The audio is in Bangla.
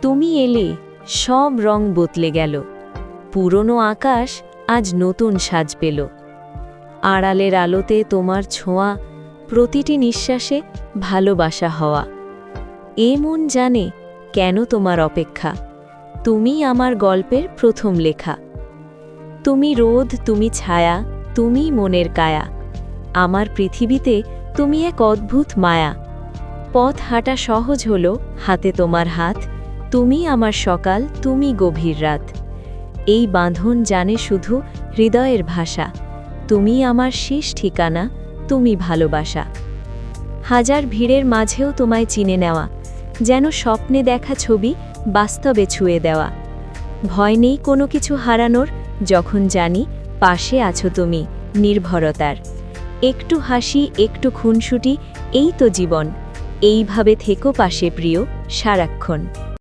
তুমি এলে সব রং বদলে গেল, পুরনো আকাশ আজ নতুন সাজ পেল। আড়ালের আলোতে তোমার ছোঁয়া, প্রতিটি নিঃশ্বাসে ভালোবাসা হওয়া। এ মন জানে কেন তোমার অপেক্ষা, তুমি আমার গল্পের প্রথম লেখা। তুমি রোদ, তুমি ছায়া, তুমি মনের কায়া। আমার পৃথিবীতে তুমি এক অদ্ভুত মায়া। পথ হাঁটা সহজ হলো হাতে তোমার হাত, তুমি আমার সকাল, তুমি গভীর রাত। এই বাঁধন জানে শুধু হৃদয়ের ভাষা, তুমি আমার শেষ ঠিকানা, তুমি ভালোবাসা। হাজার ভিড়ের মাঝেও তোমায় চিনে নেওয়া, যেন স্বপ্নে দেখা ছবি বাস্তবে ছুঁয়ে দেওয়া। ভয় নেই কোনো কিছু হারানোর, যখন জানি পাশে আছো তুমি নির্ভরতার। একটু হাসি, একটু খুনসুটি, এই তো জীবন। এইভাবে থেকো পাশে প্রিয় সারাক্ষণ।